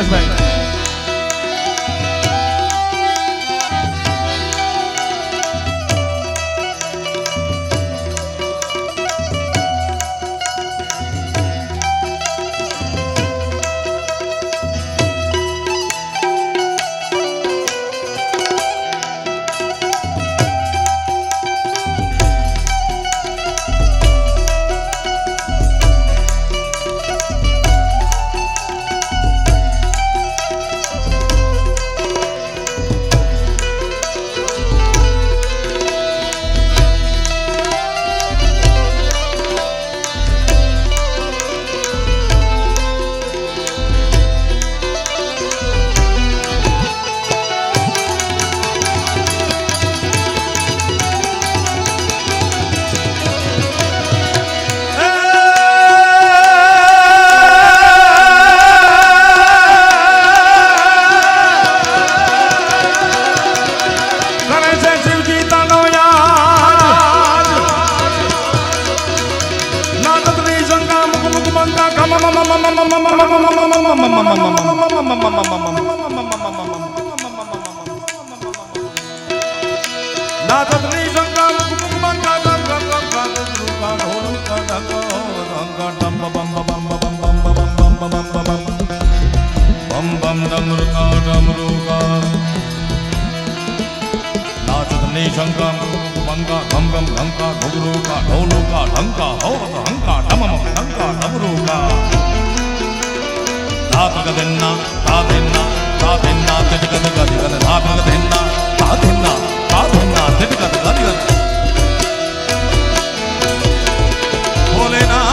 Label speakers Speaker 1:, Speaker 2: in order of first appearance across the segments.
Speaker 1: હિતેશભાઈ शंका मंगा गम गम ढंका घुघरू का ढोलू का ढंका हो हंका डमम ढंका डमरू का धात गदन्ना धादेन्ना धादेन्ना तिटगद गदिगद धात गदन्ना धादेन्ना धादेन्ना तिटगद गदिगद भोलेनाथ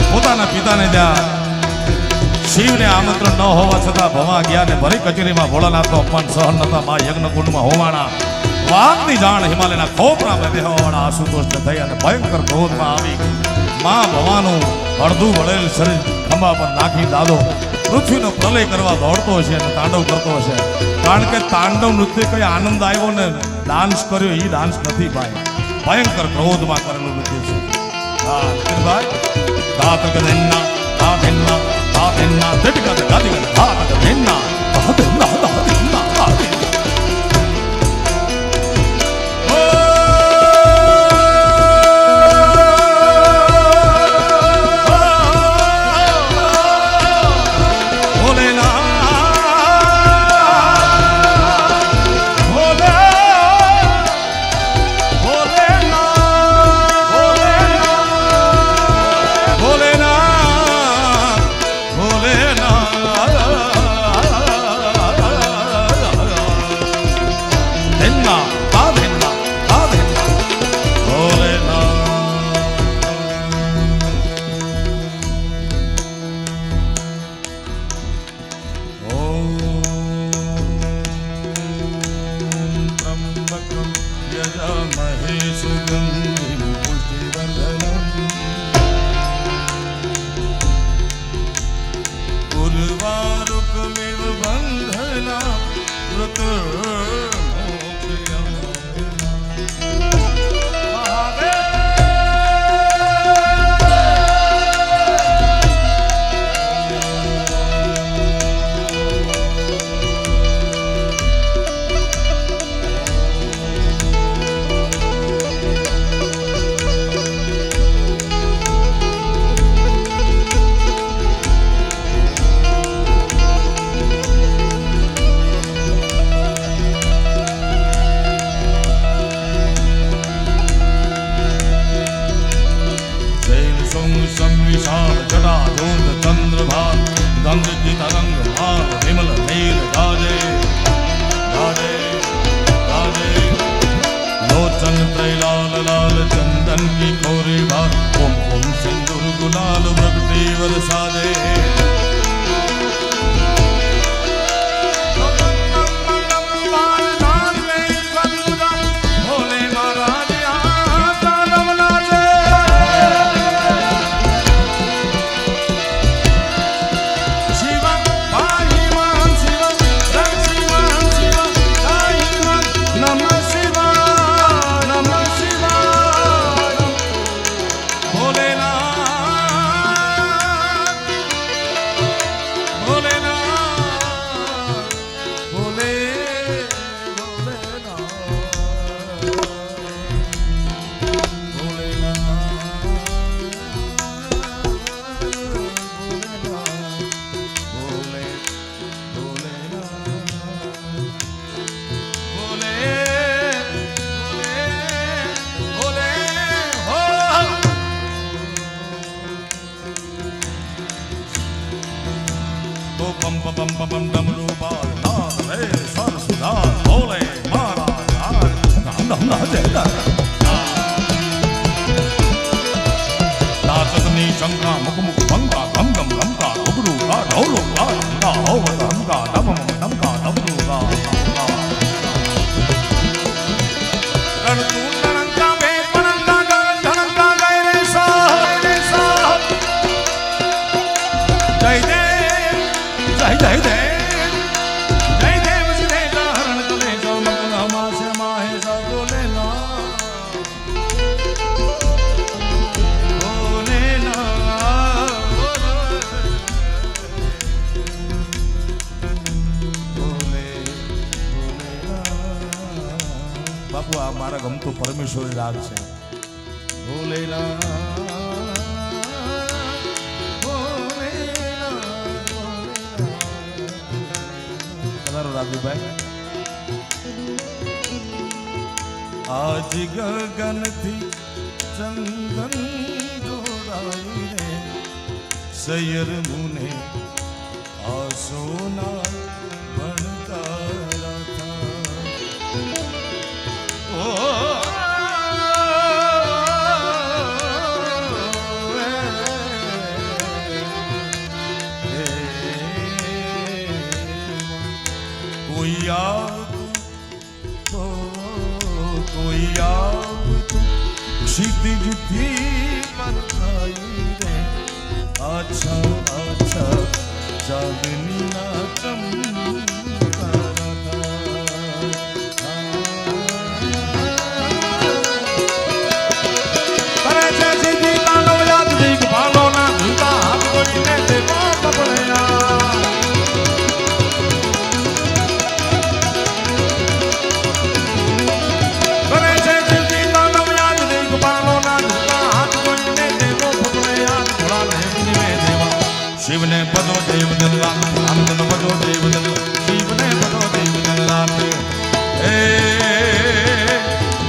Speaker 1: પોતાના પિતાને ત્યાં શિવને આમંત્રણ ન હોવા છતાં ભવા ગયા ને ભરી કચેરીમાં ભોળાનાથનો અપમાન સહન નતા મા યજ્ઞકુંડમાં હોવાના વાતની જાણ હિમાલયના ખોપરામાં બેહવાવાળા આશુતોષને થઈ અને ભયંકર ક્રોધમાં આવી મા ભવાનું અડધું વળેલ શરીર ખંભા પર નાખી દાદો પૃથ્વીનો પ્રલય કરવા દોડતો હશે અને તાંડવ કરતો હશે કારણ કે તાંડવ નૃત્ય કઈ આનંદ આવ્યો ને ડાન્સ કર્યો એ ડાન્સ નથી ભાઈ ભયંકર ક્રોધમાં કરેલું નૃત્ય છે હા ભાઈ દાત ગદન્ના દાદન્ના दादेन्ना तिटगद गदिगद धात गदेन्ना दादेन्ना दादेन्ना दादेन्ना પમ પમ પમ પમ ડમરુ બાલ નાદ રે સર સુધા ભોલે મારા નામ નામ જય નાચતની શંકા મુખ મુખ ભંગા ગમ ગમ ગમકા ઉગડુ કા ઢોલો કા ગંગા હોવ ધમકા ડમ ડમકા ડમરુ કા બાપુ આ મારા ગમતું પરમેશ્વરી રાગ છે. રાજુભાઈ આજ ગગનથી ચંદન જોડાઈને સૈયર મુને આ સોના ભણકારા क्षितिज थी परछाई रे अच्छा अच्छा चांदनी ना शिव ने पदो देव दल्ला आनंद पदो देव दल्ला शिव ने पदो देव दल्ला ए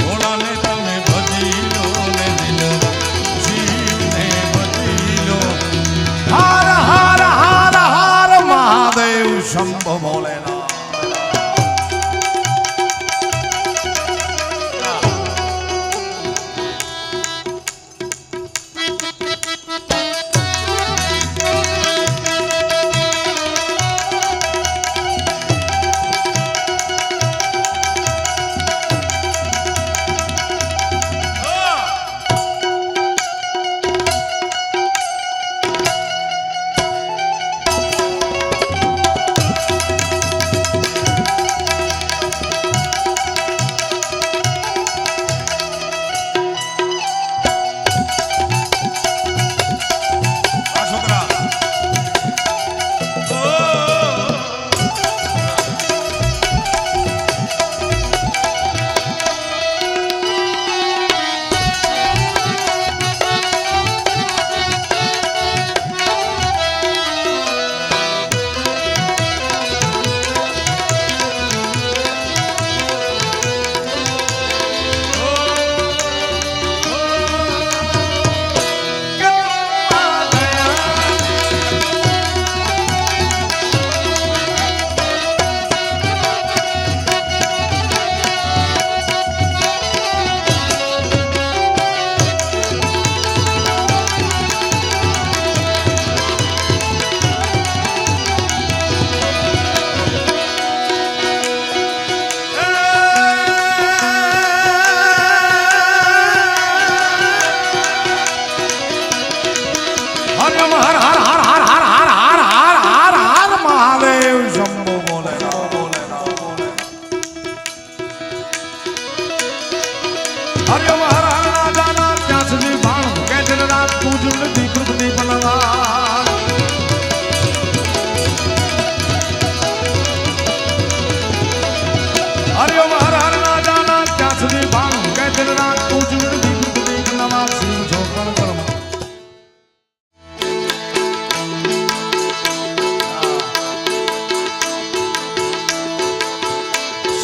Speaker 1: भोला ने तमे भजी लो ने दिल शिव ने भजी लो हर हर हर हर महादेव शंभो भोलेनाथ.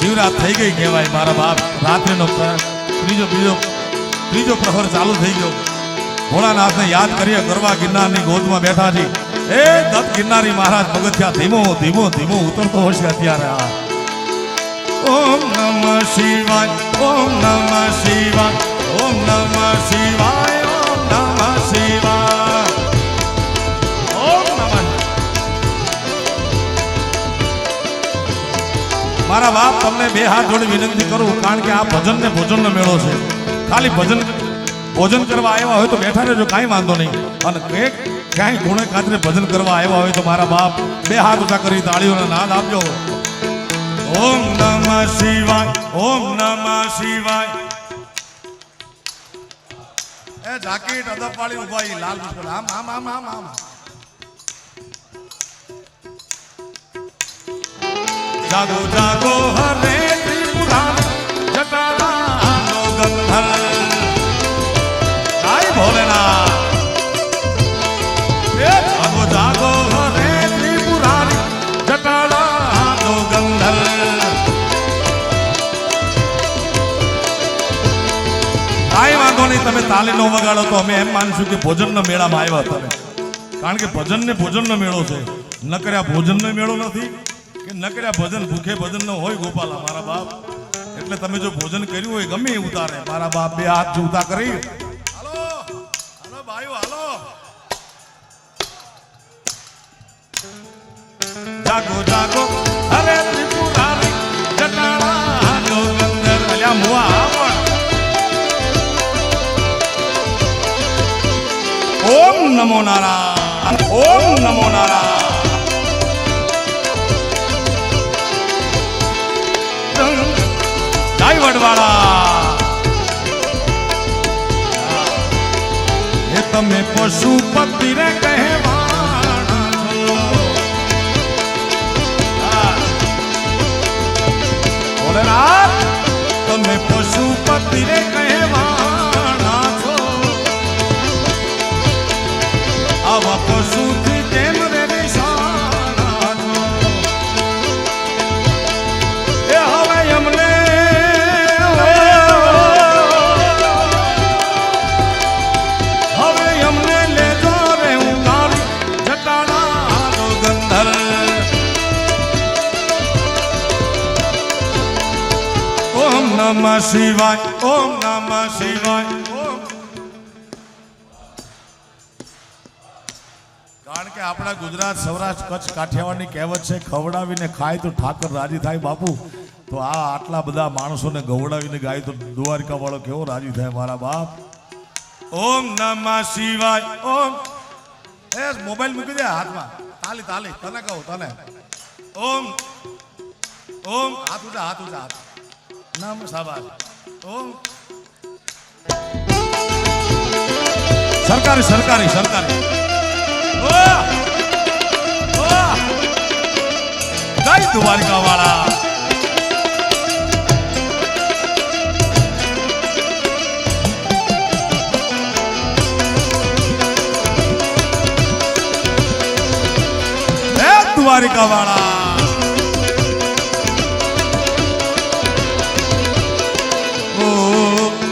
Speaker 1: शिवरात થઈ ગઈ કહેવાય મારા બાપ. રાત્રિનો ત્રીજો પ્રહર ચાલુ થઈ ગયો. ભોળાનાથને યાદ કરીએ ગરવા ગિરનારની ગોદમાં બેઠા છે. એ દત્ત ગિરનારી મહારાજ પગથિયા ધીમો ધીમો ધીમો ઉતરતો હશે અત્યારે આ ઓમ નમઃ શિવાય ઓમ નમઃ શિવાય ઓમ નમઃ શિવાય ઓમ નમઃ શિવાય ઓમ નમઃ મારા બાપ તમને બે હાથ જોડી વિનંતી કરું કારણ કે આ ભજન ને ભોજનનો મેળો છે ખાલી ભોજન કરવા આવ્યા હોય તો બેઠા રહેજો કાંઈ વાંધો નહીં અને ક્યાંય ખૂણે ખાતરે ભજન કરવા આવ્યા હોય તો મારા બાપ બે હાથ ઊંચા કરી તાળીઓના નાદ આપજો ઓમ નમઃ શિવાય ઓમ નમઃ શિવાય એ જાકીટ અદપાળી ઉભા ઈ લાલ બિસ્કુટ આમ આમ આમ આમ આમ જાગો જાગો હરે ત્રિપુરારી જટાળાનો ગંધર્વ આય ભોલેનાથ એ જાગો જાગો હરે ત્રિપુરારી જટાળાનો ગંધર્વ કાંઈ વાંધો નહીં તમે તાલી નો વગાડો તો અમે એમ માનશું કે ભોજનનો મેળામાં આવ્યા તમે કારણ કે ભજન ને ભોજનનો મેળો છે નકર્યા ભોજનનો મેળો નથી કે નકર્યા ભજન ભૂખે ભજન નો હોય ગોપાલા મારા બાપ એટલે તમે જો ભોજન કર્યું હોય ગમે ઉતારે મારા બાપ બે હાથ ઊંચા કરી હાલો હાલો ભાઈઓ હાલો જાગો જાગો અરે ત્રિપુરારી જટાળાનો ગંધર્વ અલ્યા મુઆ આવણ ઓમ નમો નારાયણ ઓમ નમો નારાયણ જય વડવાળા એ તમે પશુપતિ રે કહેવાના છો ભોલેનાથ તમે પશુપતિ રે કહેવાના છો આવા પશુથી કેમ રે નિશાના છો એ હવે અમને લેજો રે ઉતારી જટાળાનો ગંધર્વ ઓમ નમઃ શિવાય ઓમ નમઃ શિવાય કારણ કે આપણા ગુજરાત સૌરાષ્ટ્ર કચ્છ કાઠિયાવાડની કહેવત છે ખવડાવીને ખાય તો ઠાકર રાજી થાય બાપુ તો આ આટલા બધા માણસોને ગવડાવીને ગાય તો દ્વારકા વાળો કેવો રાજી થાય મારા બાપ ઓમ નમઃ શિવાય ઓમ એ મોબાઈલ મૂકી દે હાથમાં તાલી તાલી તને કહું તને ઓમ ઓમ હાથ ઊંચા હાથ નમ શાબાશ ઓમ સરકારી જય દ્વારકા વાળા દ્વારિકા વાળા ઓ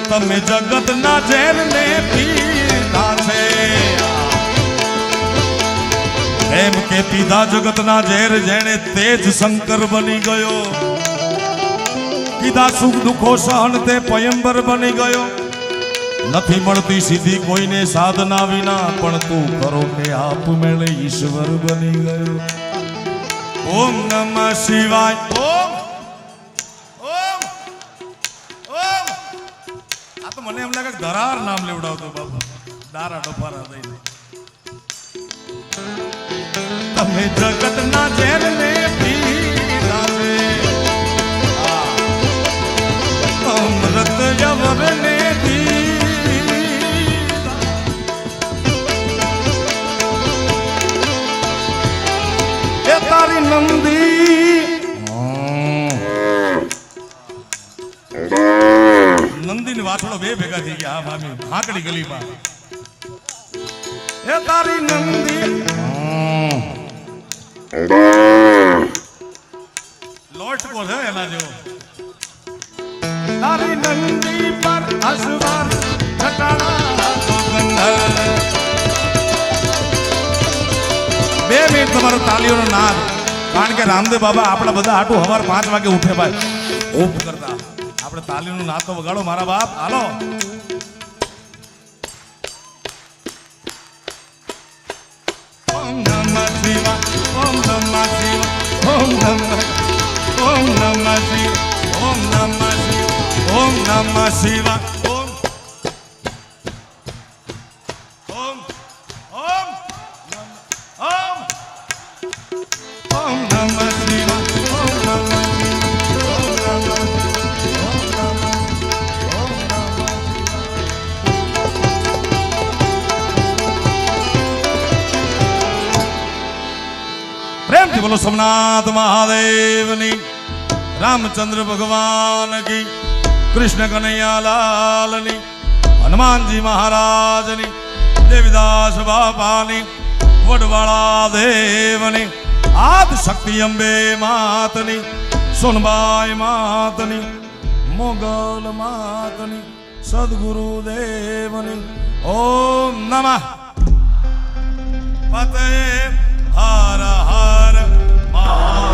Speaker 1: તમે જગત ના ઝેર ને પીધા છે એમ કે પીધા જગત ના ઝેર જેણે તેજ શંકર બની ગયો કીધા સુખ દુઃખો સહન તે પયંબર બની ગયો નથી મળતી સીધી કોઈને સાધના વિના પણ તું કરો કે આપ મેળે ઈશ્વર બની ગયો ઓમ નમઃ શિવાય ઓમ ઓમ ઓમ આ તો મને એમ લાગે ધરાર નામ લેવડાવતો બાબા દારા ડફારા દઈને તમે જગત ના ઝેર ને પીધા છે અમૃત યવર ને તારી નંદી ની વાછડો બે ભેગા થઈ ગયા મામી હાકડી ગલીમાં એ તારી નંદી લોટ કો છે એના જેવો તારી નંદી પર અસવાર જટાળાનો ગંધર્વ તમારો તાલીઓનો નાદ. કારણ કે રામદેવ બાબા આપણા બધા આટું સવાર 5 વાગે ઉઠે ભાઈ ઓપ કરતા. આપણે તાલીનું નાદ તો વગાડો મારા બાપ. હાલો. ઓમ નમઃ શિવાય ઓમ નમઃ શિવાય ઓમ નમઃ શિવાય ઓમ નમઃ શિવાય ઓમ નમઃ શિવાય પ્રેમથી બોલો સોમનાથ મહાદેવની. રામચંદ્ર ભગવાન કી, કૃષ્ણ કનૈયા લાલની, હનુમાનજી મહારાજની, દેવીદાસ બાપાની, વડવાળા દેવની, આદ શક્તિ અંબે માતની, સોનબાઈ માતની, મોગલ માતની, સદગુરુ દેવની. ઓમ નમઃ પતયે હર હર મહા